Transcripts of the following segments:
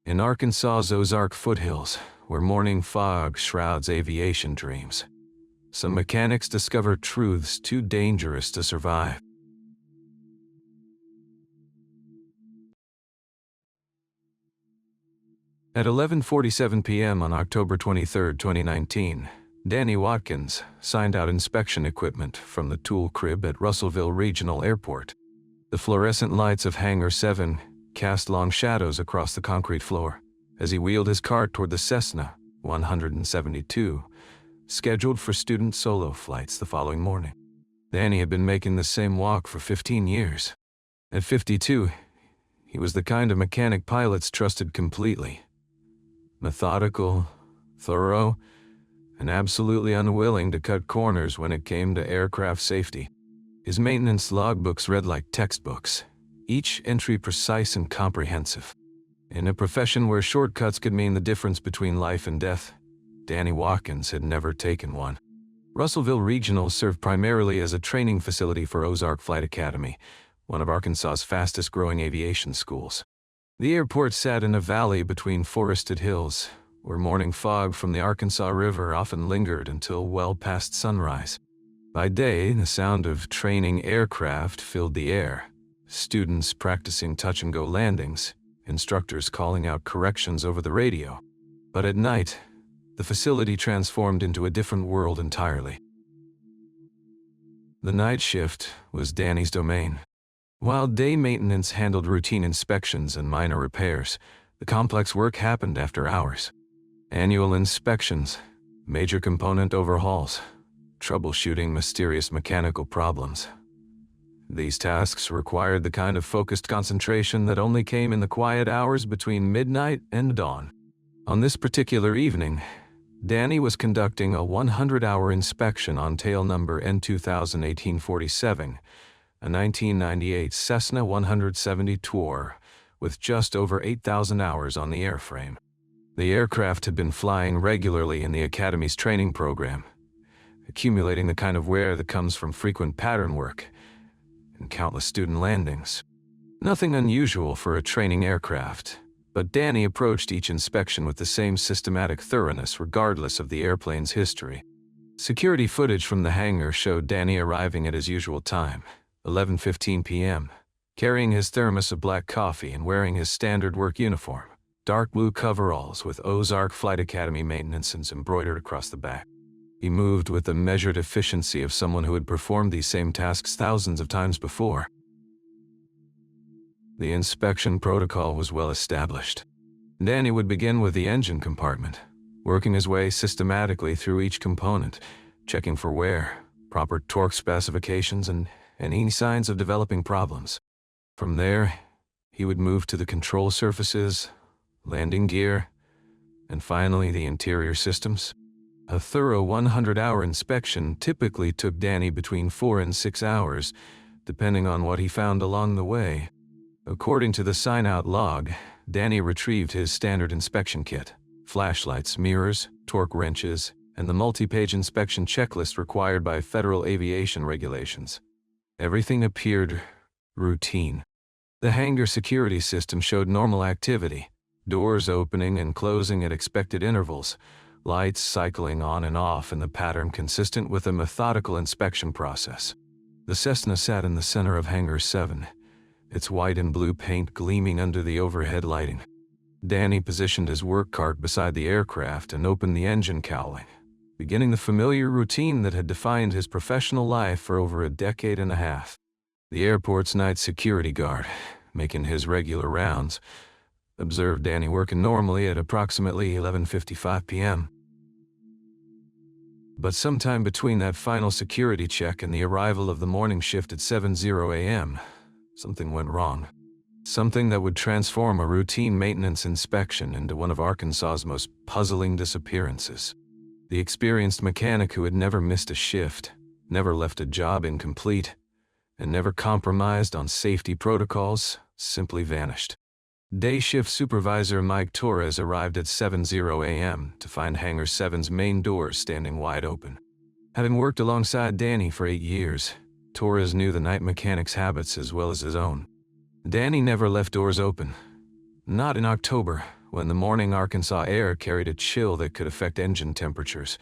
In Arkansas's Ozark foothills, where morning fog shrouds aviation dreams, some mechanics discover truths too dangerous to survive. At 11:47 p.m. on October 23, 2019, Danny Watkins signed out inspection equipment from the tool crib at Russellville Regional Airport. The fluorescent lights of Hangar 7 cast long shadows across the concrete floor as he wheeled his cart toward the Cessna 172, scheduled for student solo flights the following morning. Danny had been making the same walk for 15 years. At 52, he was the kind of mechanic pilots trusted completely. Methodical, thorough, and absolutely unwilling to cut corners when it came to aircraft safety. His maintenance logbooks read like textbooks, each entry precise and comprehensive. In a profession where shortcuts could mean the difference between life and death, Danny Watkins had never taken one. Russellville Regional served primarily as a training facility for Ozark Flight Academy, one of Arkansas's fastest-growing aviation schools. The airport sat in a valley between forested hills, where morning fog from the Arkansas River often lingered until well past sunrise. By day, the sound of training aircraft filled the air, students practicing touch-and-go landings, instructors calling out corrections over the radio. But at night, the facility transformed into a different world entirely. The night shift was Danny's domain. While day maintenance handled routine inspections and minor repairs, the complex work happened after hours. Annual inspections, major component overhauls, troubleshooting mysterious mechanical problems. These tasks required the kind of focused concentration that only came in the quiet hours between midnight and dawn. On this particular evening, Danny was conducting a 100-hour inspection on tail number N2018-47, a 1998 Cessna 170 tour with just over 8,000 hours on the airframe. The aircraft had been flying regularly in the Academy's training program, accumulating the kind of wear that comes from frequent pattern work and countless student landings. Nothing unusual for a training aircraft, but Danny approached each inspection with the same systematic thoroughness regardless of the airplane's history. Security footage from the hangar showed Danny arriving at his usual time, 11:15 p.m., carrying his thermos of black coffee and wearing his standard work uniform, dark blue coveralls with Ozark Flight Academy maintenance embroidered across the back. He moved with the measured efficiency of someone who had performed these same tasks thousands of times before. The inspection protocol was well established. Danny would begin with the engine compartment, working his way systematically through each component, checking for wear, proper torque specifications, and any signs of developing problems. From there, he would move to the control surfaces, landing gear, and finally the interior systems. A thorough 100-hour inspection typically took Danny between 4 and 6 hours, depending on what he found along the way. According to the sign-out log, Danny retrieved his standard inspection kit: flashlights, mirrors, torque wrenches, and the multi-page inspection checklist required by federal aviation regulations. Everything appeared routine. The hangar security system showed normal activity, doors opening and closing at expected intervals, lights cycling on and off in the pattern consistent with a methodical inspection process. The Cessna sat in the center of Hangar 7, its white and blue paint gleaming under the overhead lighting. Danny positioned his work cart beside the aircraft and opened the engine cowling, beginning the familiar routine that had defined his professional life for over a decade and a half. The airport's night security guard, making his regular rounds, observed Danny working normally at approximately 11:55 p.m. But sometime between that final security check and the arrival of the morning shift at 7:00 a.m., something went wrong. Something that would transform a routine maintenance inspection into one of Arkansas's most puzzling disappearances. The experienced mechanic who had never missed a shift, never left a job incomplete, and never compromised on safety protocols, simply vanished. Day shift supervisor Mike Torres arrived at 7:00 a.m. to find Hangar 7's main doors standing wide open. Having worked alongside Danny for 8 years, Torres knew the night mechanic's habits as well as his own. Danny never left doors open. Not in October, when the morning Arkansas air carried a chill that could affect engine temperatures,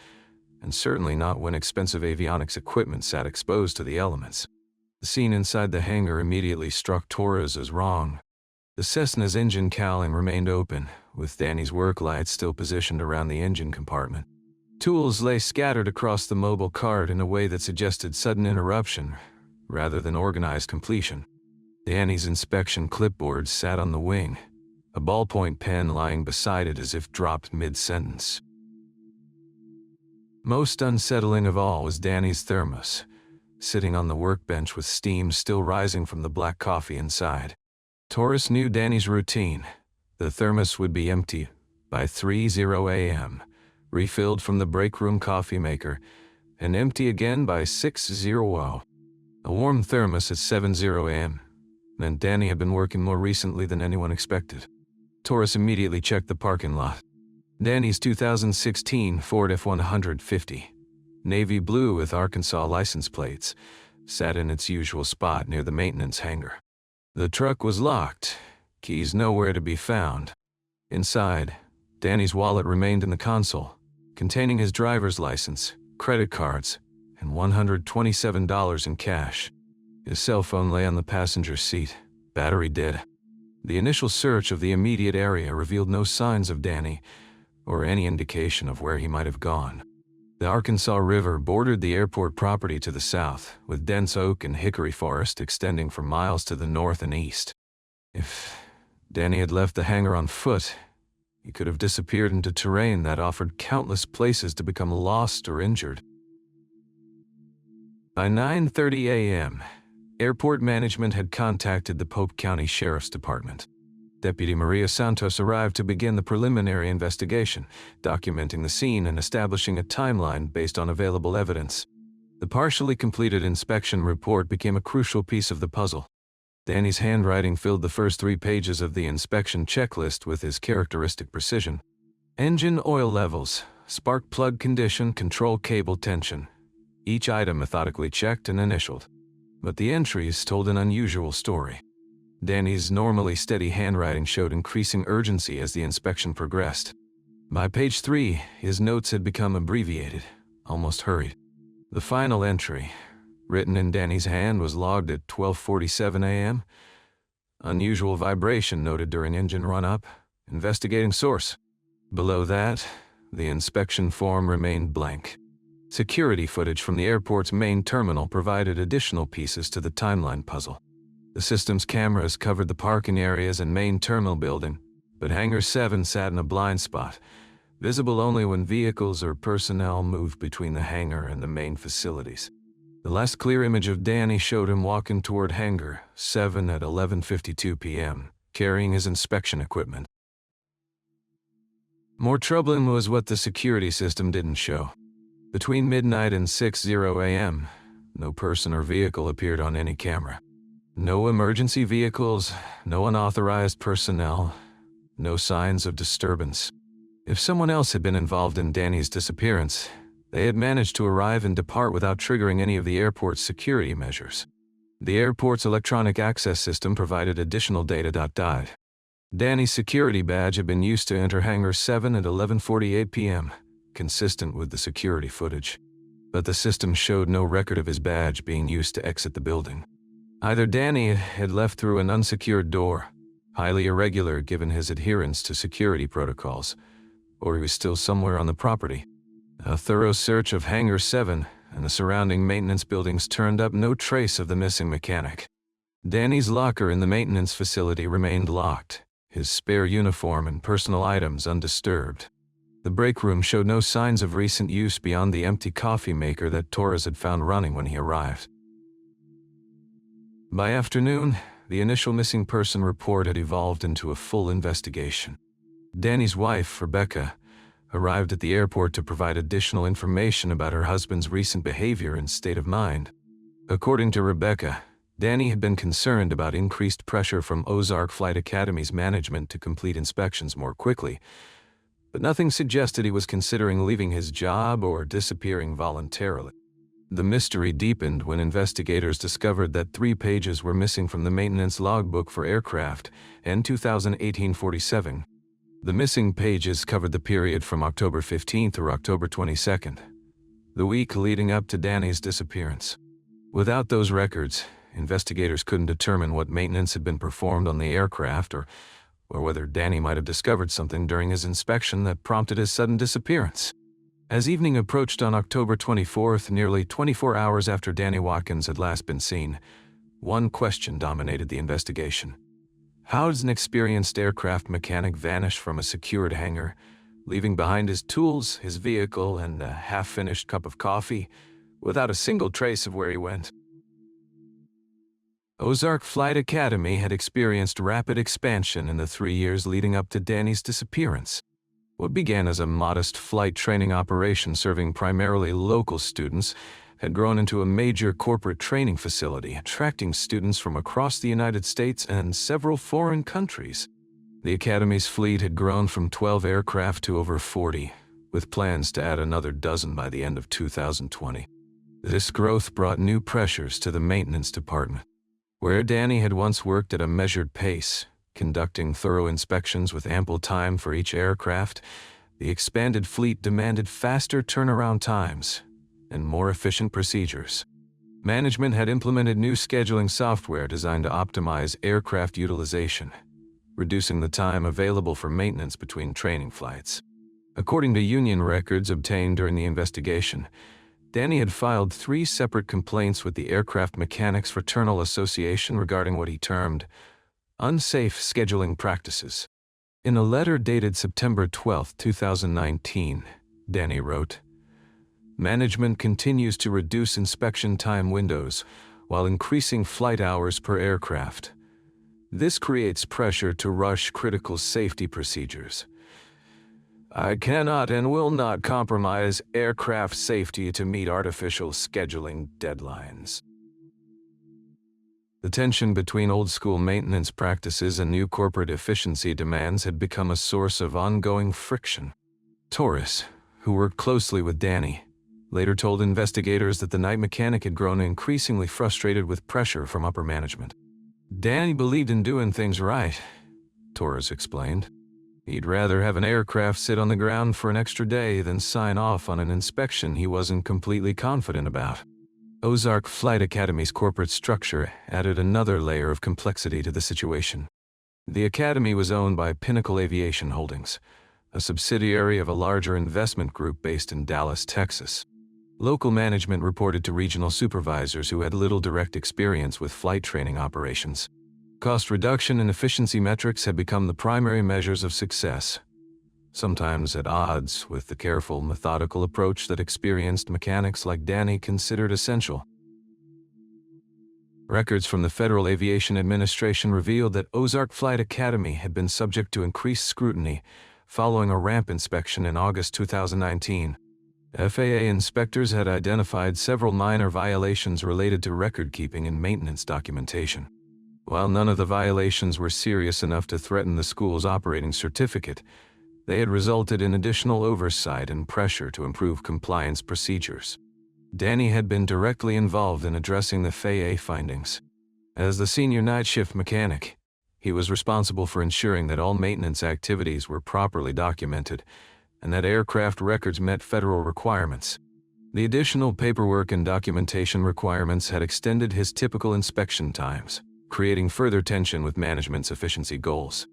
and certainly not when expensive avionics equipment sat exposed to the elements. The scene inside the hangar immediately struck Torres as wrong. The Cessna's engine cowling remained open, with Danny's work lights still positioned around the engine compartment. Tools lay scattered across the mobile cart in a way that suggested sudden interruption, rather than organized completion. Danny's inspection clipboard sat on the wing, a ballpoint pen lying beside it as if dropped mid-sentence. Most unsettling of all was Danny's thermos, sitting on the workbench with steam still rising from the black coffee inside. Torres knew Danny's routine. The thermos would be empty by 3:00 a.m., refilled from the break room coffee maker, and empty again by 6:00. A warm thermos at 7:00 a.m. meant Danny had been working more recently than anyone expected. Torres immediately checked the parking lot. Danny's 2016 Ford F-150, navy blue with Arkansas license plates, sat in its usual spot near the maintenance hangar. The truck was locked, keys nowhere to be found. Inside, Danny's wallet remained in the console, containing his driver's license, credit cards, and $127 in cash. His cell phone lay on the passenger seat, battery dead. The initial search of the immediate area revealed no signs of Danny, or any indication of where he might have gone. The Arkansas River bordered the airport property to the south, with dense oak and hickory forest extending for miles to the north and east. If Danny had left the hangar on foot, he could have disappeared into terrain that offered countless places to become lost or injured. By 9:30 a.m., airport management had contacted the Pope County Sheriff's Department. Deputy Maria Santos arrived to begin the preliminary investigation, documenting the scene and establishing a timeline based on available evidence. The partially completed inspection report became a crucial piece of the puzzle. Danny's handwriting filled the first 3 pages of the inspection checklist with his characteristic precision. Engine oil levels, spark plug condition, control cable tension. Each item methodically checked and initialed. But the entries told an unusual story. Danny's normally steady handwriting showed increasing urgency as the inspection progressed. By page 3, his notes had become abbreviated, almost hurried. The final entry, written in Danny's hand, was logged at 12:47 a.m. Unusual vibration noted during engine run-up. Investigating source. Below that, the inspection form remained blank. Security footage from the airport's main terminal provided additional pieces to the timeline puzzle. The system's cameras covered the parking areas and main terminal building, but Hangar 7 sat in a blind spot, visible only when vehicles or personnel moved between the hangar and the main facilities. The last clear image of Danny showed him walking toward Hangar 7 at 11:52 p.m., carrying his inspection equipment. More troubling was what the security system didn't show. Between midnight and 6:00 a.m., no person or vehicle appeared on any camera. No emergency vehicles, no unauthorized personnel, no signs of disturbance. If someone else had been involved in Danny's disappearance, they had managed to arrive and depart without triggering any of the airport's security measures. The airport's electronic access system provided additional data. Danny's security badge had been used to enter Hangar 7 at 11:48 p.m., consistent with the security footage. But the system showed no record of his badge being used to exit the building. Either Danny had left through an unsecured door, highly irregular given his adherence to security protocols, or he was still somewhere on the property. A thorough search of Hangar 7 and the surrounding maintenance buildings turned up no trace of the missing mechanic. Danny's locker in the maintenance facility remained locked, his spare uniform and personal items undisturbed. The break room showed no signs of recent use beyond the empty coffee maker that Torres had found running when he arrived. By afternoon, the initial missing person report had evolved into a full investigation. Danny's wife, Rebecca, arrived at the airport to provide additional information about her husband's recent behavior and state of mind. According to Rebecca, Danny had been concerned about increased pressure from Ozark Flight Academy's management to complete inspections more quickly, but nothing suggested he was considering leaving his job or disappearing voluntarily. The mystery deepened when investigators discovered that 3 pages were missing from the maintenance logbook for aircraft N 2018-47. The missing pages covered the period from October 15th through October 22nd, the week leading up to Danny's disappearance. Without those records, investigators couldn't determine what maintenance had been performed on the aircraft or whether Danny might have discovered something during his inspection that prompted his sudden disappearance. As evening approached on October 24th, nearly 24 hours after Danny Watkins had last been seen, one question dominated the investigation. How does an experienced aircraft mechanic vanish from a secured hangar, leaving behind his tools, his vehicle, and a half-finished cup of coffee, without a single trace of where he went? Ozark Flight Academy had experienced rapid expansion in the 3 years leading up to Danny's disappearance. What began as a modest flight training operation serving primarily local students had grown into a major corporate training facility, attracting students from across the United States and several foreign countries. The Academy's fleet had grown from 12 aircraft to over 40, with plans to add another dozen by the end of 2020. This growth brought new pressures to the maintenance department. Where Danny had once worked at a measured pace, conducting thorough inspections with ample time for each aircraft, the expanded fleet demanded faster turnaround times and more efficient procedures. Management had implemented new scheduling software designed to optimize aircraft utilization, reducing the time available for maintenance between training flights. According to union records obtained during the investigation, Danny had filed 3 separate complaints with the Aircraft Mechanics Fraternal Association regarding what he termed unsafe scheduling practices. In a letter dated September 12, 2019, Danny wrote, "Management continues to reduce inspection time windows while increasing flight hours per aircraft. This creates pressure to rush critical safety procedures. I cannot and will not compromise aircraft safety to meet artificial scheduling deadlines." The tension between old-school maintenance practices and new corporate efficiency demands had become a source of ongoing friction. Torres, who worked closely with Danny, later told investigators that the night mechanic had grown increasingly frustrated with pressure from upper management. "Danny believed in doing things right," Torres explained. "He'd rather have an aircraft sit on the ground for an extra day than sign off on an inspection he wasn't completely confident about." Ozark Flight Academy's corporate structure added another layer of complexity to the situation. The academy was owned by Pinnacle Aviation Holdings, a subsidiary of a larger investment group based in Dallas, Texas. Local management reported to regional supervisors who had little direct experience with flight training operations. Cost reduction and efficiency metrics had become the primary measures of success, sometimes at odds with the careful, methodical approach that experienced mechanics like Danny considered essential. Records from the Federal Aviation Administration revealed that Ozark Flight Academy had been subject to increased scrutiny following a ramp inspection in August 2019. FAA inspectors had identified several minor violations related to record-keeping and maintenance documentation. While none of the violations were serious enough to threaten the school's operating certificate, they had resulted in additional oversight and pressure to improve compliance procedures. Danny had been directly involved in addressing the FAA findings. As the senior night shift mechanic, he was responsible for ensuring that all maintenance activities were properly documented and that aircraft records met federal requirements. The additional paperwork and documentation requirements had extended his typical inspection times, creating further tension with management's efficiency goals.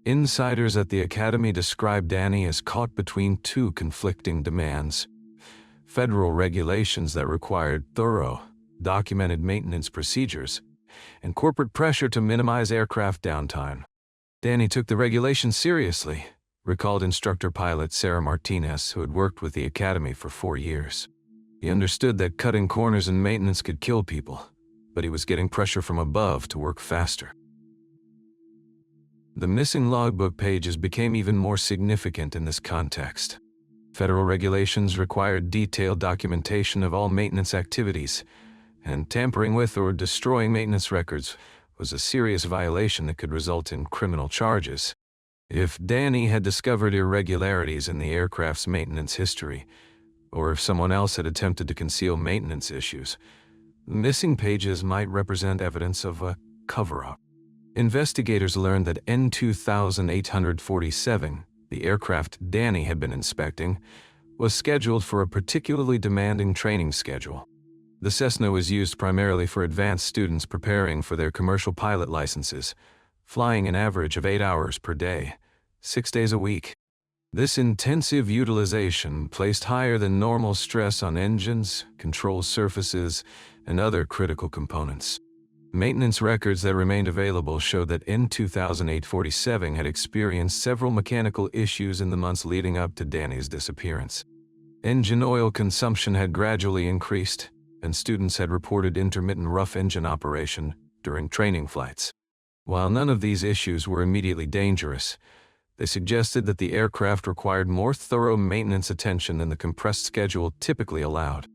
Insiders at the academy described Danny as caught between 2 conflicting demands: federal regulations that required thorough, documented maintenance procedures, and corporate pressure to minimize aircraft downtime. Danny took the regulations seriously, recalled instructor pilot Sarah Martinez, who had worked with the academy for 4 years. He understood that cutting corners in maintenance could kill people, but he was getting pressure from above to work faster. The missing logbook pages became even more significant in this context. Federal regulations required detailed documentation of all maintenance activities, and tampering with or destroying maintenance records was a serious violation that could result in criminal charges. If Danny had discovered irregularities in the aircraft's maintenance history, or if someone else had attempted to conceal maintenance issues, the missing pages might represent evidence of a cover-up. Investigators learned that N2847 the aircraft Danny had been inspecting, was scheduled for a particularly demanding training schedule. The Cessna was used primarily for advanced students preparing for their commercial pilot licenses, flying an average of 8 hours per day, 6 days a week. This intensive utilization placed higher than normal stress on engines, control surfaces, and other critical components. Maintenance records that remained available showed that N-2008-47 had experienced several mechanical issues in the months leading up to Danny's disappearance. Engine oil consumption had gradually increased, and students had reported intermittent rough engine operation during training flights. While none of these issues were immediately dangerous, they suggested that the aircraft required more thorough maintenance attention than the compressed schedule typically allowed.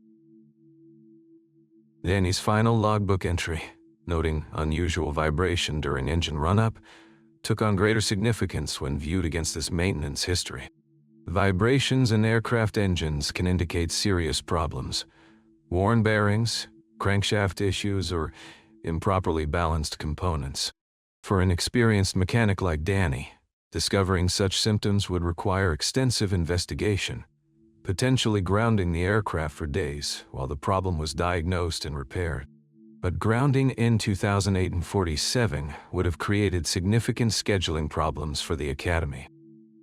Danny's final logbook entry, noting unusual vibration during engine run-up, took on greater significance when viewed against this maintenance history. Vibrations in aircraft engines can indicate serious problems: worn bearings, crankshaft issues, or improperly balanced components. For an experienced mechanic like Danny, discovering such symptoms would require extensive investigation, potentially grounding the aircraft for days while the problem was diagnosed and repaired. But grounding in 2008-47 would have created significant scheduling problems for the Academy.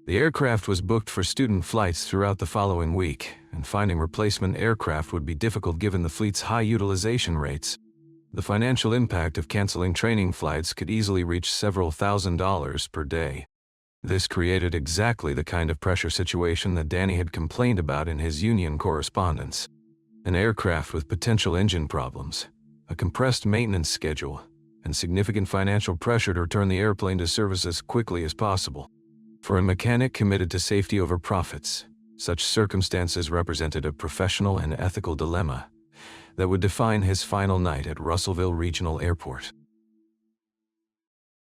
The aircraft was booked for student flights throughout the following week, and finding replacement aircraft would be difficult given the fleet's high utilization rates. The financial impact of canceling training flights could easily reach several $1,000s per day. This created exactly the kind of pressure situation that Danny had complained about in his union correspondence. An aircraft with potential engine problems, a compressed maintenance schedule, and significant financial pressure to return the airplane to service as quickly as possible. For a mechanic committed to safety over profits, such circumstances represented a professional and ethical dilemma that would define his final night at Russellville Regional Airport.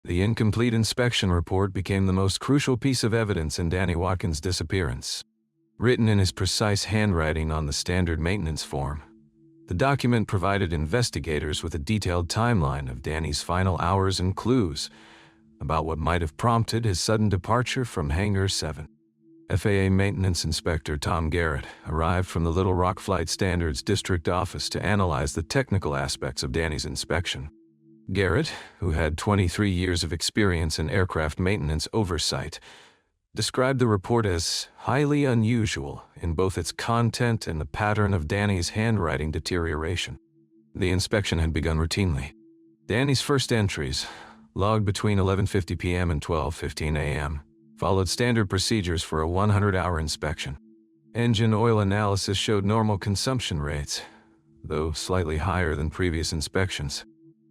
The incomplete inspection report became the most crucial piece of evidence in Danny Watkins' disappearance. Written in his precise handwriting on the standard maintenance form, the document provided investigators with a detailed timeline of Danny's final hours and clues about what might have prompted his sudden departure from Hangar 7. FAA Maintenance Inspector Tom Garrett arrived from the Little Rock Flight Standards District Office to analyze the technical aspects of Danny's inspection. Garrett, who had 23 years of experience in aircraft maintenance oversight, described the report as highly unusual in both its content and the pattern of Danny's handwriting deterioration. The inspection had begun routinely. Danny's first entries, logged between 11:50 p.m. and 12:15 a.m., followed standard procedures for a 100-hour inspection. Engine oil analysis showed normal consumption rates, though slightly higher than previous inspections.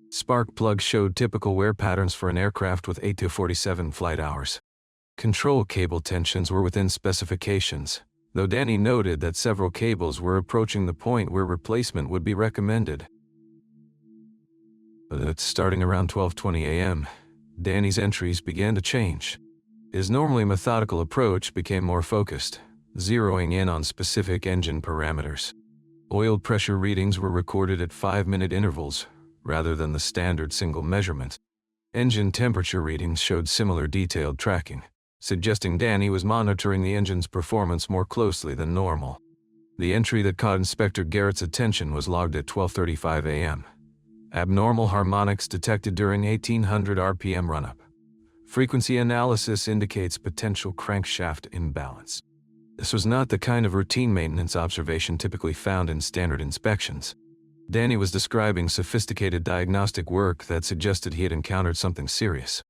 Spark plugs showed typical wear patterns for an aircraft with 8 to 47 flight hours. Control cable tensions were within specifications, though Danny noted that several cables were approaching the point where replacement would be recommended. But starting around 12:20 a.m., Danny's entries began to change. His normally methodical approach became more focused, zeroing in on specific engine parameters. Oil pressure readings were recorded at 5-minute intervals, rather than the standard single measurement. Engine temperature readings showed similar detailed tracking, suggesting Danny was monitoring the engine's performance more closely than normal. The entry that caught Inspector Garrett's attention was logged at 12:35 a.m. Abnormal harmonics detected during 1800 RPM run-up. Frequency analysis indicates potential crankshaft imbalance. This was not the kind of routine maintenance observation typically found in standard inspections. Danny was describing sophisticated diagnostic work that suggested he had encountered something serious.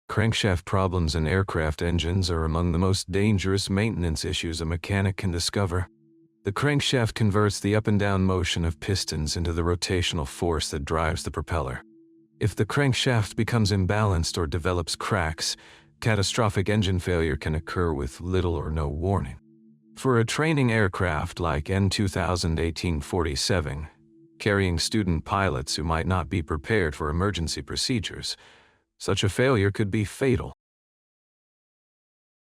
Crankshaft problems in aircraft engines are among the most dangerous maintenance issues a mechanic can discover. The crankshaft converts the up and down motion of pistons into the rotational force that drives the propeller. If the crankshaft becomes imbalanced or develops cracks, catastrophic engine failure can occur with little or no warning. For a training aircraft like N-2008-47, carrying student pilots who might not be prepared for emergency procedures, such a failure could be fatal.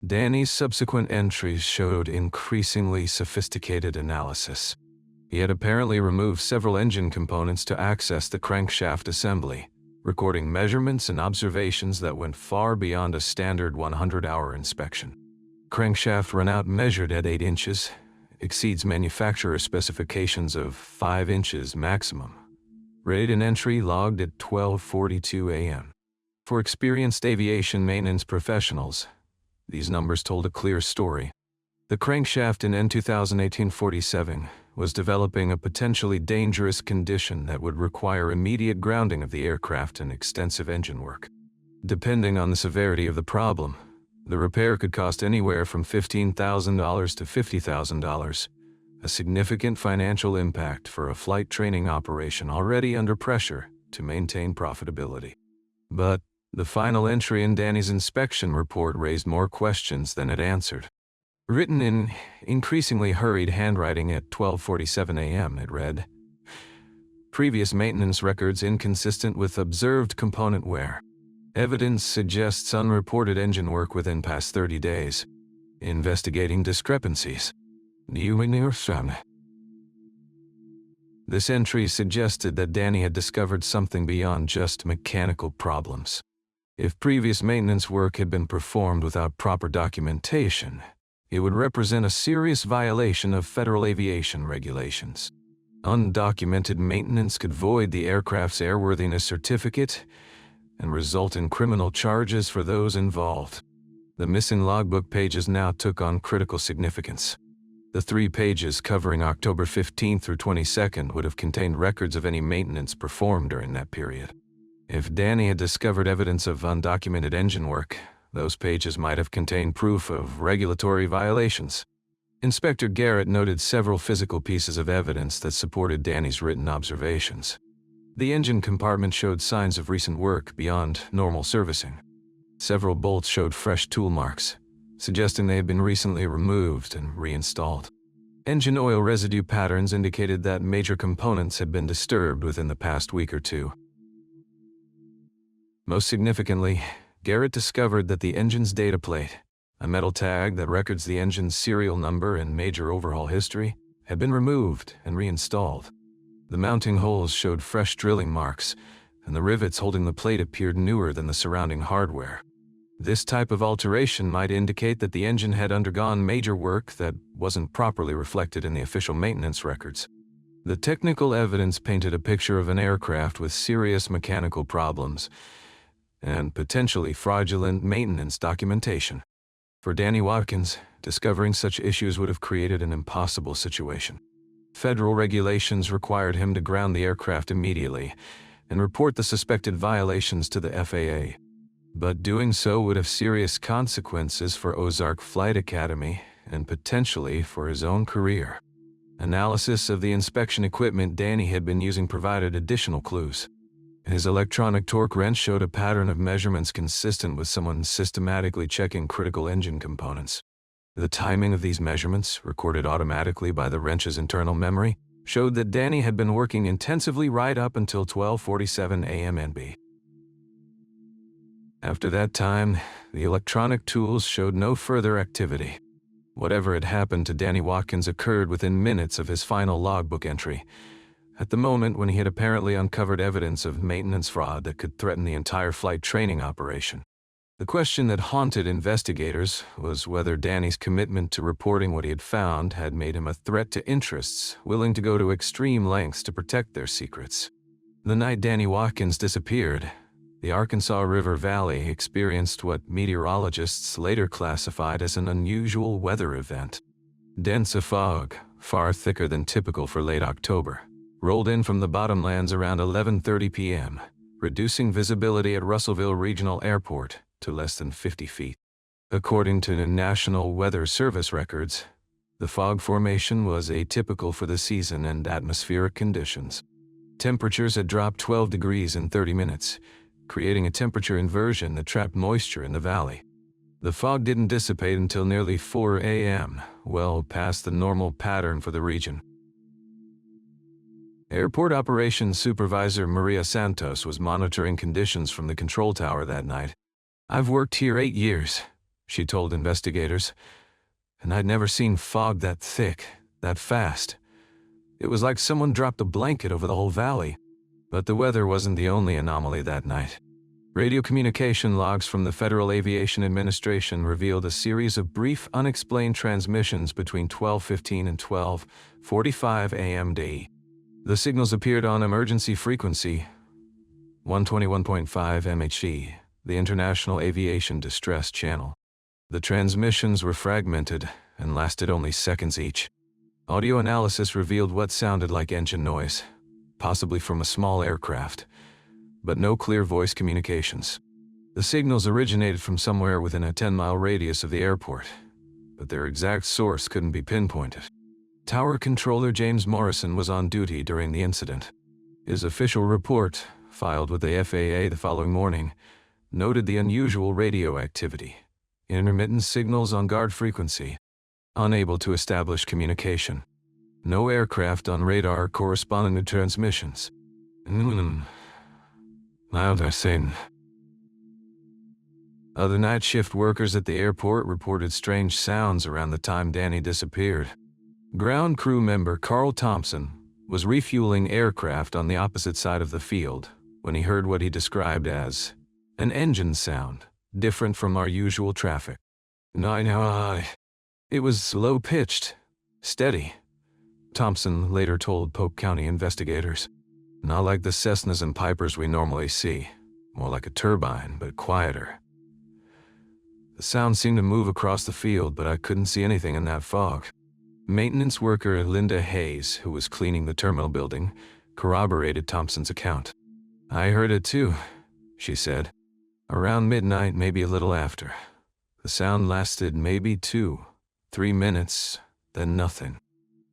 Danny's subsequent entries showed increasingly sophisticated analysis. He had apparently removed several engine components to access the crankshaft assembly, recording measurements and observations that went far beyond a standard 100-hour inspection. Crankshaft runout measured at 8 inches, exceeds manufacturer specifications of 5 inches maximum. Rate and entry logged at 12:42 a.m. For experienced aviation maintenance professionals, these numbers told a clear story. The crankshaft in N2018-47 was developing a potentially dangerous condition that would require immediate grounding of the aircraft and extensive engine work. Depending on the severity of the problem, the repair could cost anywhere from $15,000 to $50,000, a significant financial impact for a flight training operation already under pressure to maintain profitability. But the final entry in Danny's inspection report raised more questions than it answered. Written in increasingly hurried handwriting at 12:47 a.m., it read, "Previous maintenance records inconsistent with observed component wear. Evidence suggests unreported engine work within past 30 days. Investigating discrepancies. This entry suggested that Danny had discovered something beyond just mechanical problems. If previous maintenance work had been performed without proper documentation, it would represent a serious violation of federal aviation regulations. Undocumented maintenance could void the aircraft's airworthiness certificate and result in criminal charges for those involved. The missing logbook pages now took on critical significance. The 3 pages covering October 15th through 22nd would have contained records of any maintenance performed during that period. If Danny had discovered evidence of undocumented engine work, those pages might have contained proof of regulatory violations. Inspector Garrett noted several physical pieces of evidence that supported Danny's written observations. The engine compartment showed signs of recent work beyond normal servicing. Several bolts showed fresh tool marks, suggesting they had been recently removed and reinstalled. Engine oil residue patterns indicated that major components had been disturbed within the past week or two. Most significantly, Garrett discovered that the engine's data plate, a metal tag that records the engine's serial number and major overhaul history, had been removed and reinstalled. The mounting holes showed fresh drilling marks, and the rivets holding the plate appeared newer than the surrounding hardware. This type of alteration might indicate that the engine had undergone major work that wasn't properly reflected in the official maintenance records. The technical evidence painted a picture of an aircraft with serious mechanical problems and potentially fraudulent maintenance documentation. For Danny Watkins, discovering such issues would have created an impossible situation. Federal regulations required him to ground the aircraft immediately and report the suspected violations to the FAA. But doing so would have serious consequences for Ozark Flight Academy and potentially for his own career. Analysis of the inspection equipment Danny had been using provided additional clues. His electronic torque wrench showed a pattern of measurements consistent with someone systematically checking critical engine components. The timing of these measurements, recorded automatically by the wrench's internal memory, showed that Danny had been working intensively right up until 12:47 a.m. NB. After that time, the electronic tools showed no further activity. Whatever had happened to Danny Watkins occurred within minutes of his final logbook entry, at the moment when he had apparently uncovered evidence of maintenance fraud that could threaten the entire flight training operation. The question that haunted investigators was whether Danny's commitment to reporting what he had found had made him a threat to interests willing to go to extreme lengths to protect their secrets. The night Danny Watkins disappeared, the Arkansas River Valley experienced what meteorologists later classified as an unusual weather event. Dense fog, far thicker than typical for late October, rolled in from the bottomlands around 11:30 p.m., reducing visibility at Russellville Regional Airport to less than 50 feet. According to the National Weather Service records, the fog formation was atypical for the season and atmospheric conditions. Temperatures had dropped 12 degrees in 30 minutes, creating a temperature inversion that trapped moisture in the valley. The fog didn't dissipate until nearly 4 a.m., well past the normal pattern for the region. Airport Operations Supervisor Maria Santos was monitoring conditions from the control tower that night. "I've worked here 8 years," she told investigators, "and I'd never seen fog that thick, that fast. It was like someone dropped a blanket over the whole valley." But the weather wasn't the only anomaly that night. Radio communication logs from the Federal Aviation Administration revealed a series of brief, unexplained transmissions between 12:15 and 12:45 a.m. The signals appeared on emergency frequency 121.5 MHz, the International Aviation Distress Channel. The transmissions were fragmented and lasted only seconds each. Audio analysis revealed what sounded like engine noise, possibly from a small aircraft, but no clear voice communications. The signals originated from somewhere within a 10-mile radius of the airport, but their exact source couldn't be pinpointed. Tower Controller James Morrison was on duty during the incident. His official report, filed with the FAA the following morning, noted the unusual radio activity, intermittent signals on guard frequency, unable to establish communication. No aircraft on radar corresponding to transmissions. Other night shift workers at the airport reported strange sounds around the time Danny disappeared. Ground crew member Carl Thompson was refueling aircraft on the opposite side of the field when he heard what he described as an engine sound, different from our usual traffic. It was low-pitched, steady, Thompson later told Polk County investigators. Not like the Cessnas and Pipers we normally see, more like a turbine, but quieter. The sound seemed to move across the field, but I couldn't see anything in that fog. Maintenance worker Linda Hayes, who was cleaning the terminal building, corroborated Thompson's account. I heard it too, she said. Around midnight, maybe a little after. The sound lasted maybe 2-3 minutes, then nothing.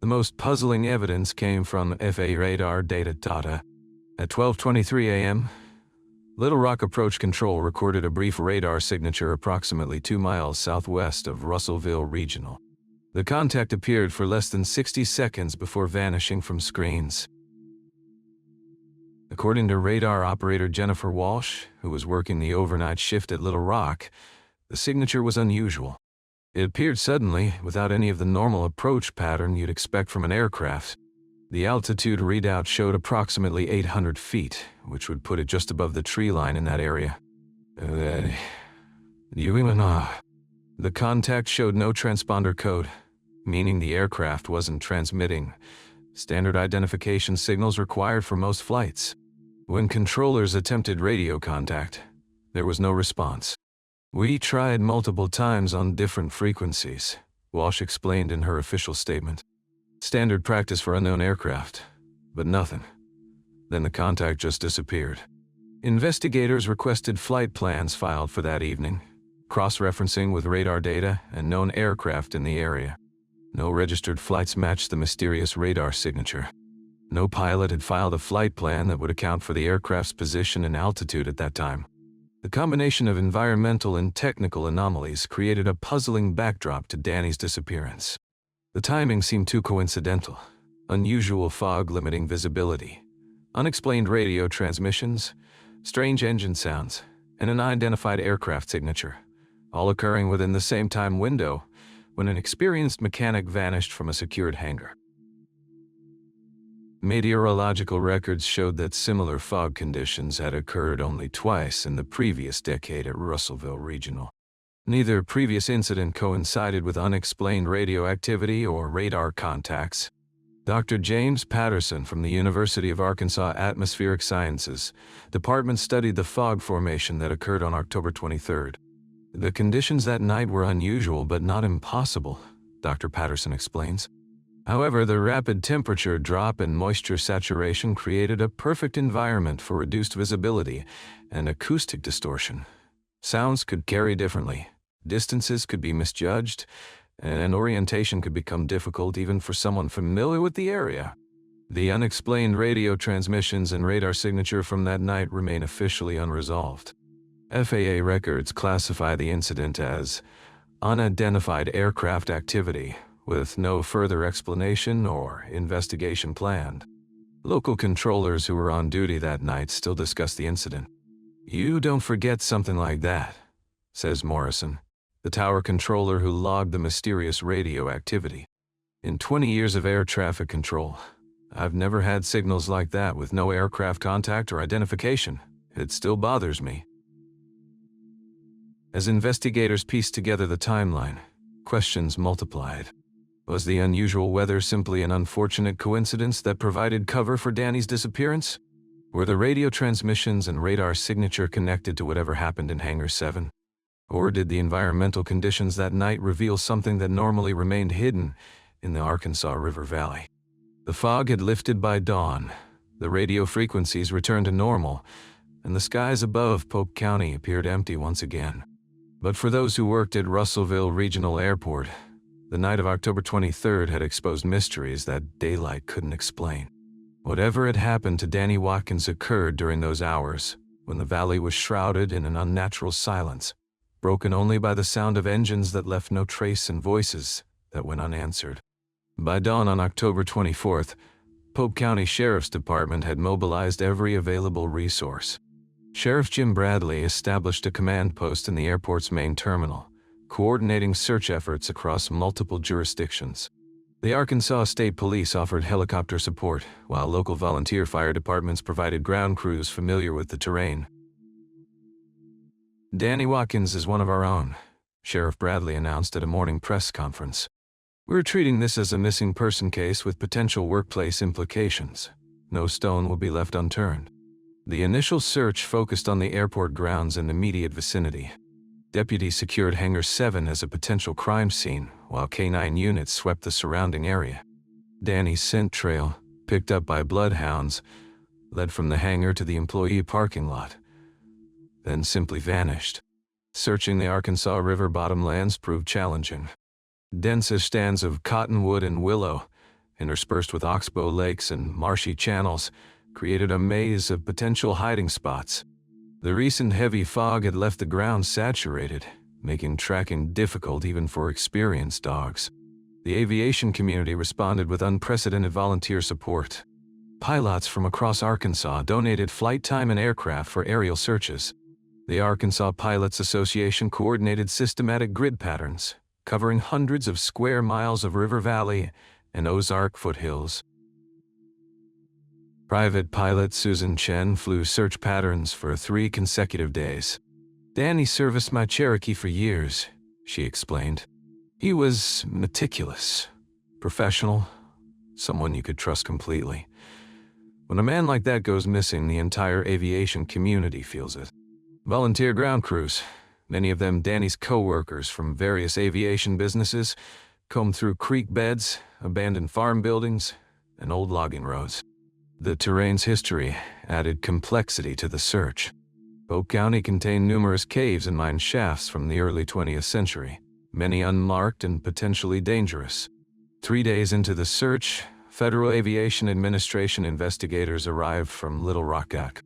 The most puzzling evidence came from FAA radar data. At 12:23 a.m., Little Rock Approach Control recorded a brief radar signature approximately 2 miles southwest of Russellville Regional. The contact appeared for less than 60 seconds before vanishing from screens. According to radar operator Jennifer Walsh, who was working the overnight shift at Little Rock, the signature was unusual. It appeared suddenly, without any of the normal approach pattern you'd expect from an aircraft. The altitude readout showed approximately 800 feet, which would put it just above the tree line in that area. The contact showed no transponder code, meaning the aircraft wasn't transmitting standard identification signals required for most flights. When controllers attempted radio contact, there was no response. We tried multiple times on different frequencies, Walsh explained in her official statement. Standard practice for unknown aircraft, but nothing. Then the contact just disappeared. Investigators requested flight plans filed for that evening, cross-referencing with radar data and known aircraft in the area. No registered flights matched the mysterious radar signature. No pilot had filed a flight plan that would account for the aircraft's position and altitude at that time. The combination of environmental and technical anomalies created a puzzling backdrop to Danny's disappearance. The timing seemed too coincidental. Unusual fog limiting visibility, unexplained radio transmissions, strange engine sounds, and an unidentified aircraft signature, all occurring within the same time window when an experienced mechanic vanished from a secured hangar. Meteorological records showed that similar fog conditions had occurred only twice in the previous decade at Russellville Regional. Neither previous incident coincided with unexplained radio activity or radar contacts. Dr. James Patterson from the University of Arkansas Atmospheric Sciences Department studied the fog formation that occurred on October 23rd. The conditions that night were unusual but not impossible, Dr. Patterson explains. However, the rapid temperature drop and moisture saturation created a perfect environment for reduced visibility and acoustic distortion. Sounds could carry differently, distances could be misjudged, and orientation could become difficult even for someone familiar with the area. The unexplained radio transmissions and radar signature from that night remain officially unresolved. FAA records classify the incident as unidentified aircraft activity, with no further explanation or investigation planned. Local controllers who were on duty that night still discuss the incident. "You don't forget something like that," says Morrison, the tower controller who logged the mysterious radio activity. "In 20 years of air traffic control, I've never had signals like that with no aircraft contact or identification. It still bothers me." As investigators pieced together the timeline, questions multiplied. Was the unusual weather simply an unfortunate coincidence that provided cover for Danny's disappearance? Were the radio transmissions and radar signature connected to whatever happened in Hangar 7? Or did the environmental conditions that night reveal something that normally remained hidden in the Arkansas River Valley? The fog had lifted by dawn, the radio frequencies returned to normal, and the skies above Pope County appeared empty once again. But for those who worked at Russellville Regional Airport, the night of October 23rd had exposed mysteries that daylight couldn't explain. Whatever had happened to Danny Watkins occurred during those hours, when the valley was shrouded in an unnatural silence, broken only by the sound of engines that left no trace and voices that went unanswered. By dawn on October 24th, Pope County Sheriff's Department had mobilized every available resource. Sheriff Jim Bradley established a command post in the airport's main terminal, coordinating search efforts across multiple jurisdictions. The Arkansas State Police offered helicopter support, while local volunteer fire departments provided ground crews familiar with the terrain. "Danny Watkins is one of our own," Sheriff Bradley announced at a morning press conference. "We're treating this as a missing person case with potential workplace implications. No stone will be left unturned." The initial search focused on the airport grounds and immediate vicinity. Deputies secured Hangar 7 as a potential crime scene, while K-9 units swept the surrounding area. Danny's scent trail, picked up by bloodhounds, led from the hangar to the employee parking lot, then simply vanished. Searching the Arkansas River bottomlands proved challenging. Dense stands of cottonwood and willow, interspersed with oxbow lakes and marshy channels, created a maze of potential hiding spots. The recent heavy fog had left the ground saturated, making tracking difficult even for experienced dogs. The aviation community responded with unprecedented volunteer support. Pilots from across Arkansas donated flight time and aircraft for aerial searches. The Arkansas Pilots Association coordinated systematic grid patterns, covering hundreds of square miles of river valley and Ozark foothills. Private pilot Susan Chen flew search patterns for 3 consecutive days. "Danny serviced my Cherokee for years," she explained. "He was meticulous, professional, someone you could trust completely. When a man like that goes missing, the entire aviation community feels it." Volunteer ground crews, many of them Danny's co-workers from various aviation businesses, combed through creek beds, abandoned farm buildings, and old logging roads. The terrain's history added complexity to the search. Pope County contained numerous caves and mine shafts from the early 20th century, many unmarked and potentially dangerous. 3 days into the search, Federal Aviation Administration investigators arrived from Little Rock.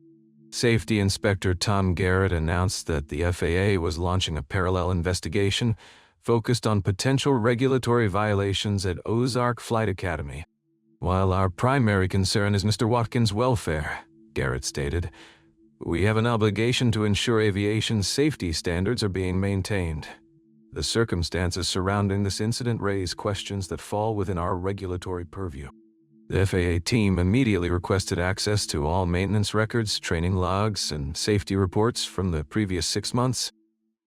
Safety Inspector Tom Garrett announced that the FAA was launching a parallel investigation focused on potential regulatory violations at Ozark Flight Academy. "While our primary concern is Mr. Watkins' welfare," Garrett stated, "we have an obligation to ensure aviation safety standards are being maintained. The circumstances surrounding this incident raise questions that fall within our regulatory purview." The FAA team immediately requested access to all maintenance records, training logs, and safety reports from the previous 6 months.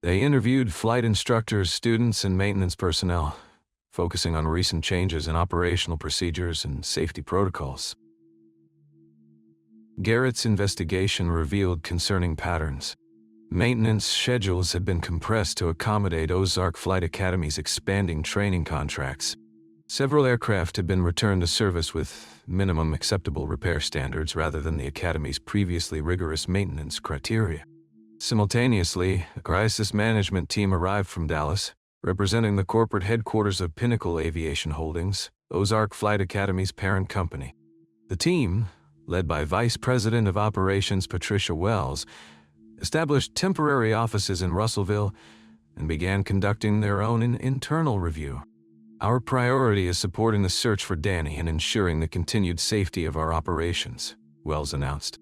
They interviewed flight instructors, students, and maintenance personnel, focusing on recent changes in operational procedures and safety protocols. Garrett's investigation revealed concerning patterns. Maintenance schedules had been compressed to accommodate Ozark Flight Academy's expanding training contracts. Several aircraft had been returned to service with minimum acceptable repair standards rather than the Academy's previously rigorous maintenance criteria. Simultaneously, a crisis management team arrived from Dallas, representing the corporate headquarters of Pinnacle Aviation Holdings, Ozark Flight Academy's parent company. The team, led by Vice President of Operations Patricia Wells, established temporary offices in Russellville and began conducting their own internal review. "Our priority is supporting the search for Danny and ensuring the continued safety of our operations," Wells announced.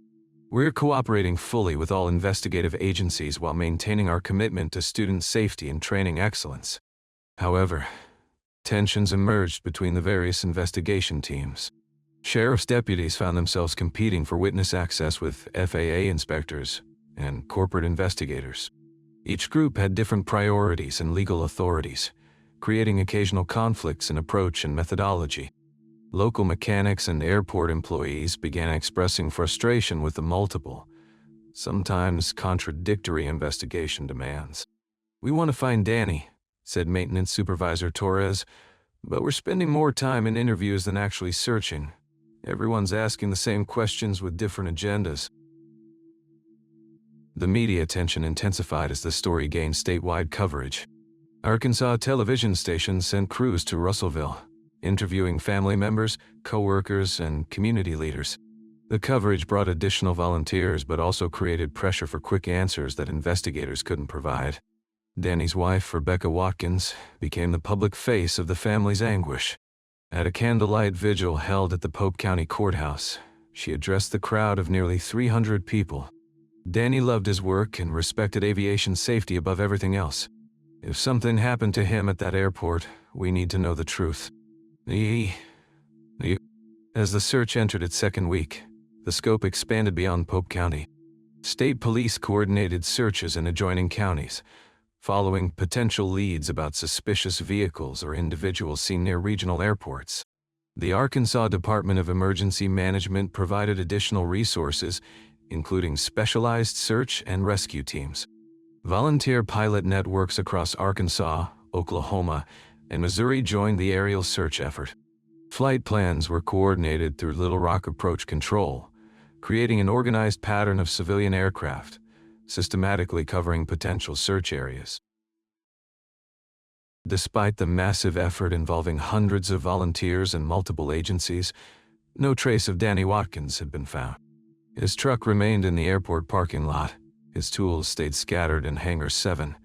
"We're cooperating fully with all investigative agencies while maintaining our commitment to student safety and training excellence." However, tensions emerged between the various investigation teams. Sheriff's deputies found themselves competing for witness access with FAA inspectors and corporate investigators. Each group had different priorities and legal authorities, creating occasional conflicts in approach and methodology. Local mechanics and airport employees began expressing frustration with the multiple, sometimes contradictory investigation demands. "We want to find Danny," said Maintenance Supervisor Torres, "but we're spending more time in interviews than actually searching. Everyone's asking the same questions with different agendas." The media attention intensified as the story gained statewide coverage. Arkansas television stations sent crews to Russellville, interviewing family members, co-workers, and community leaders. The coverage brought additional volunteers but also created pressure for quick answers that investigators couldn't provide. Danny's wife, Rebecca Watkins, became the public face of the family's anguish. At a candlelight vigil held at the Pope County Courthouse, she addressed the crowd of nearly 300 people. Danny loved his work and respected aviation safety above everything else. "If something happened to him at that airport, we need to know the truth." As the search entered its second week, the scope expanded beyond Pope County. State police coordinated searches in adjoining counties, following potential leads about suspicious vehicles or individuals seen near regional airports. The Arkansas Department of Emergency Management provided additional resources, including specialized search and rescue teams. Volunteer pilot networks across Arkansas, Oklahoma, and Missouri joined the aerial search effort. Flight plans were coordinated through Little Rock Approach Control, creating an organized pattern of civilian aircraft, systematically covering potential search areas. Despite the massive effort involving hundreds of volunteers and multiple agencies, no trace of Danny Watkins had been found. His truck remained in the airport parking lot, his tools stayed scattered in Hangar 7,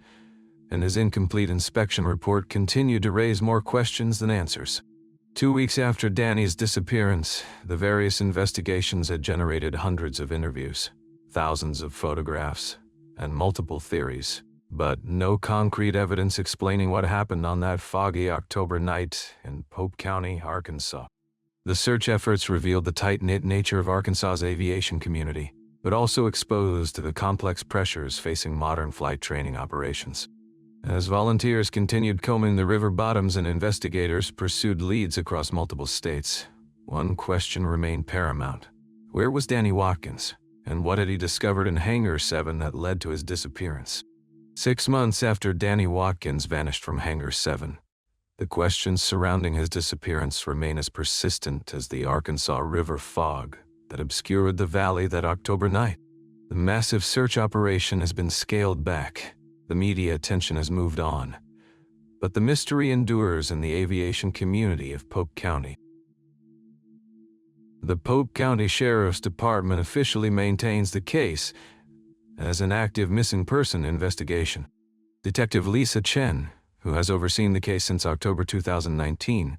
and his incomplete inspection report continued to raise more questions than answers. 2 weeks after Danny's disappearance, the various investigations had generated hundreds of interviews, thousands of photographs, and multiple theories, but no concrete evidence explaining what happened on that foggy October night in Pope County, Arkansas. The search efforts revealed the tight-knit nature of Arkansas's aviation community, but also exposed the complex pressures facing modern flight training operations. As volunteers continued combing the river bottoms and investigators pursued leads across multiple states, one question remained paramount. Where was Danny Watkins, and what had he discovered in Hangar 7 that led to his disappearance? 6 months after Danny Watkins vanished from Hangar 7, the questions surrounding his disappearance remain as persistent as the Arkansas River fog that obscured the valley that October night. The massive search operation has been scaled back. The media attention has moved on, but the mystery endures in the aviation community of Pope County. The Pope County Sheriff's Department officially maintains the case as an active missing person investigation. Detective Lisa Chen, who has overseen the case since October 2019,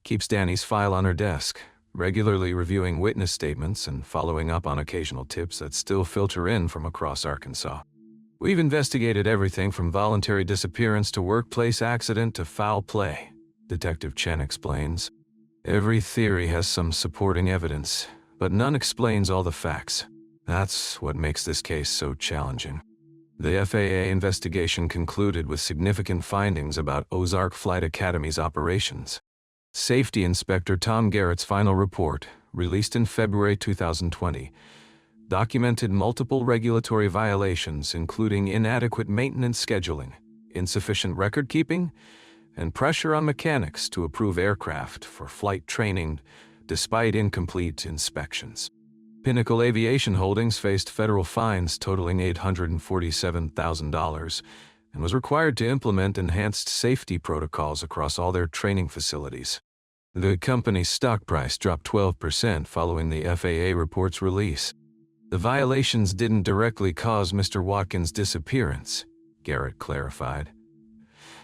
keeps Danny's file on her desk, regularly reviewing witness statements and following up on occasional tips that still filter in from across Arkansas. "We've investigated everything from voluntary disappearance to workplace accident to foul play," Detective Chen explains. "Every theory has some supporting evidence, but none explains all the facts. That's what makes this case so challenging." The FAA investigation concluded with significant findings about Ozark Flight Academy's operations. Safety Inspector Tom Garrett's final report, released in February 2020, documented multiple regulatory violations including inadequate maintenance scheduling, insufficient record keeping, and pressure on mechanics to approve aircraft for flight training despite incomplete inspections. Pinnacle Aviation Holdings faced federal fines totaling $847,000 and was required to implement enhanced safety protocols across all their training facilities. The company's stock price dropped 12% following the FAA report's release. The violations didn't directly cause Mr. Watkins' disappearance, Garrett clarified,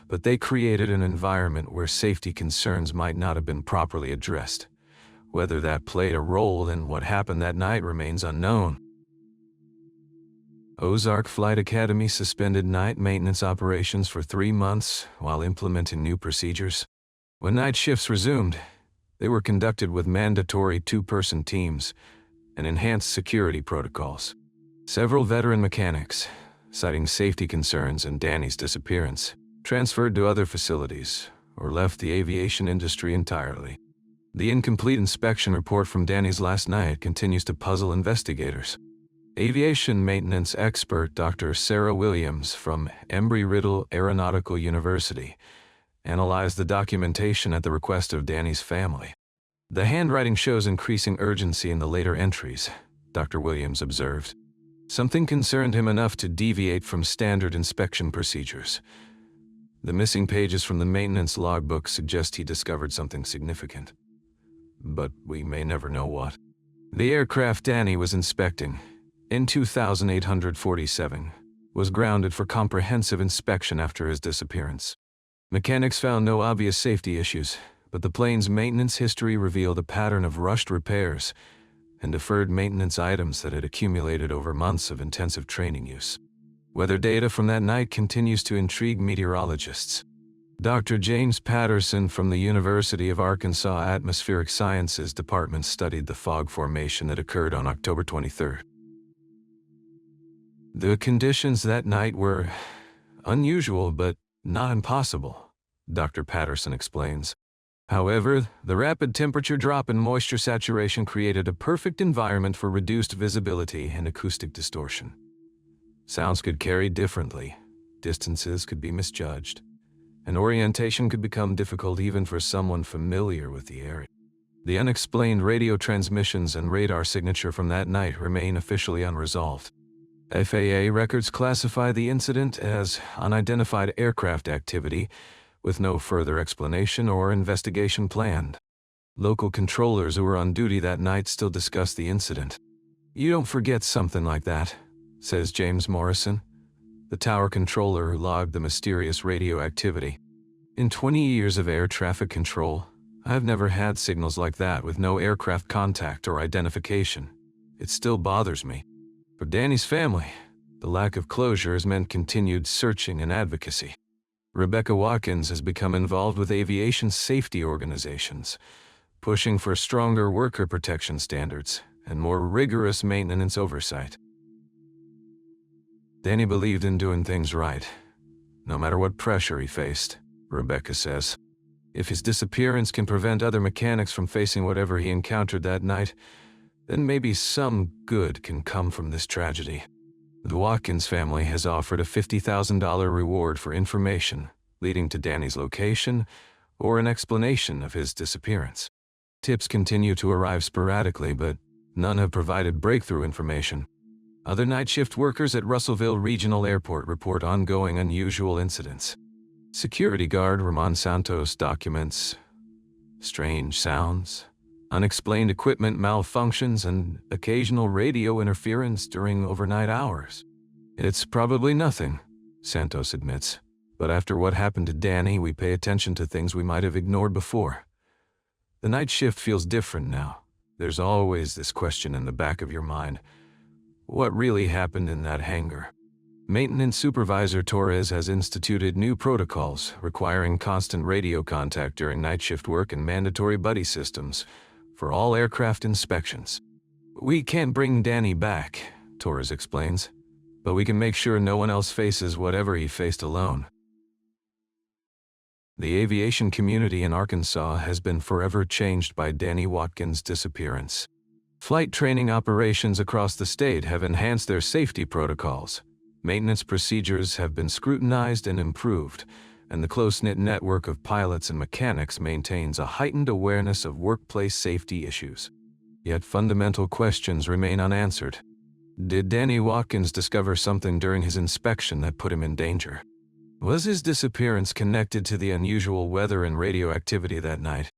but they created an environment where safety concerns might not have been properly addressed. Whether that played a role in what happened that night remains unknown. Ozark Flight Academy suspended night maintenance operations for 3 months while implementing new procedures. When night shifts resumed, they were conducted with mandatory 2-person teams and enhanced security protocols. Several veteran mechanics, citing safety concerns and Danny's disappearance, transferred to other facilities, or left the aviation industry entirely. The incomplete inspection report from Danny's last night continues to puzzle investigators. Aviation maintenance expert Dr. Sarah Williams from Embry-Riddle Aeronautical University analyzed the documentation at the request of Danny's family. The handwriting shows increasing urgency in the later entries, Dr. Williams observed. Something concerned him enough to deviate from standard inspection procedures. The missing pages from the maintenance logbook suggest he discovered something significant. But we may never know what. The aircraft Danny was inspecting, in 2847, was grounded for comprehensive inspection after his disappearance. Mechanics found no obvious safety issues, but the plane's maintenance history revealed a pattern of rushed repairs and deferred maintenance items that had accumulated over months of intensive training use. Weather data from that night continues to intrigue meteorologists. Dr. James Patterson from the University of Arkansas Atmospheric Sciences Department studied the fog formation that occurred on October 23rd. The conditions that night were unusual but not impossible, Dr. Patterson explains. However, the rapid temperature drop and moisture saturation created a perfect environment for reduced visibility and acoustic distortion. Sounds could carry differently, distances could be misjudged, and orientation could become difficult even for someone familiar with the area. The unexplained radio transmissions and radar signature from that night remain officially unresolved. FAA records classify the incident as unidentified aircraft activity, with no further explanation or investigation planned. Local controllers who were on duty that night still discuss the incident. "You don't forget something like that," says James Morrison, the tower controller who logged the mysterious radio activity. "In 20 years of air traffic control, I've never had signals like that with no aircraft contact or identification. It still bothers me." For Danny's family, the lack of closure has meant continued searching and advocacy. Rebecca Watkins has become involved with aviation safety organizations, pushing for stronger worker protection standards and more rigorous maintenance oversight. Danny believed in doing things right, no matter what pressure he faced, Rebecca says. If his disappearance can prevent other mechanics from facing whatever he encountered that night, then maybe some good can come from this tragedy. The Watkins family has offered a $50,000 reward for information leading to Danny's location or an explanation of his disappearance. Tips continue to arrive sporadically, but none have provided breakthrough information. Other night shift workers at Russellville Regional Airport report ongoing unusual incidents. Security guard Ramon Santos documents strange sounds, unexplained equipment malfunctions, and occasional radio interference during overnight hours. "It's probably nothing," Santos admits, "but after what happened to Danny, we pay attention to things we might have ignored before. The night shift feels different now. There's always this question in the back of your mind. What really happened in that hangar?" Maintenance Supervisor Torres has instituted new protocols requiring constant radio contact during night shift work and mandatory buddy systems for all aircraft inspections. "We can't bring Danny back," Torres explains, "but we can make sure no one else faces whatever he faced alone." The aviation community in Arkansas has been forever changed by Danny Watkins' disappearance. Flight training operations across the state have enhanced their safety protocols. Maintenance procedures have been scrutinized and improved, and the close-knit network of pilots and mechanics maintains a heightened awareness of workplace safety issues. Yet fundamental questions remain unanswered. Did Danny Watkins discover something during his inspection that put him in danger? Was his disappearance connected to the unusual weather and radioactivity that night?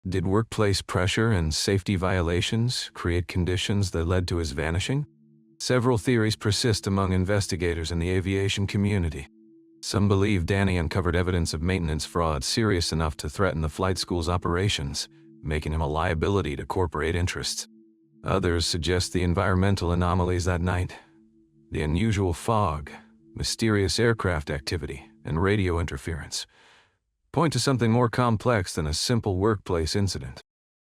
Did workplace pressure and safety violations create conditions that led to his vanishing? Several theories persist among investigators in the aviation community. Some believe Danny uncovered evidence of maintenance fraud serious enough to threaten the flight school's operations, making him a liability to corporate interests. Others suggest the environmental anomalies that night, the unusual fog, mysterious aircraft activity, and radio interference, point to something more complex than a simple workplace incident.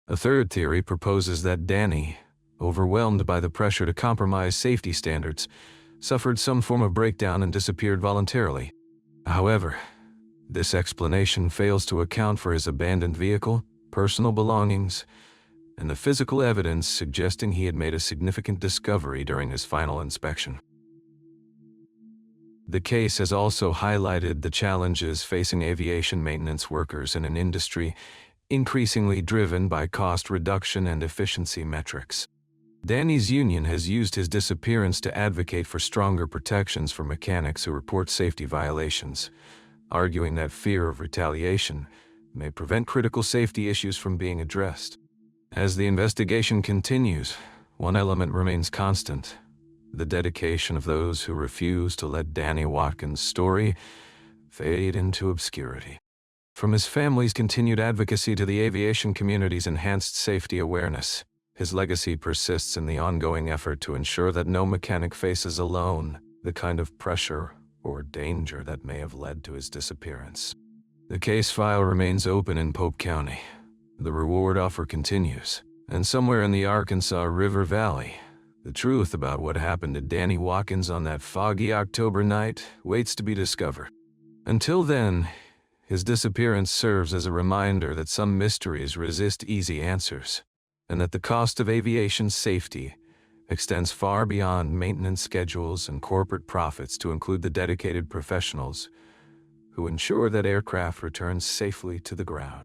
A third theory proposes that Danny, overwhelmed by the pressure to compromise safety standards, suffered some form of breakdown and disappeared voluntarily. However, this explanation fails to account for his abandoned vehicle, personal belongings, and the physical evidence suggesting he had made a significant discovery during his final inspection. The case has also highlighted the challenges facing aviation maintenance workers in an industry increasingly driven by cost reduction and efficiency metrics. Danny's union has used his disappearance to advocate for stronger protections for mechanics who report safety violations, arguing that fear of retaliation may prevent critical safety issues from being addressed. As the investigation continues, one element remains constant: the dedication of those who refuse to let Danny Watkins' story fade into obscurity. From his family's continued advocacy to the aviation community's enhanced safety awareness, his legacy persists in the ongoing effort to ensure that no mechanic faces alone the kind of pressure or danger that may have led to his disappearance. The case file remains open in Pope County. The reward offer continues, and somewhere in the Arkansas River Valley, the truth about what happened to Danny Watkins on that foggy October night waits to be discovered. Until then, his disappearance serves as a reminder that some mysteries resist easy answers, and that the cost of aviation safety extends far beyond maintenance schedules and corporate profits to include the dedicated professionals who ensure that aircraft return safely to the ground.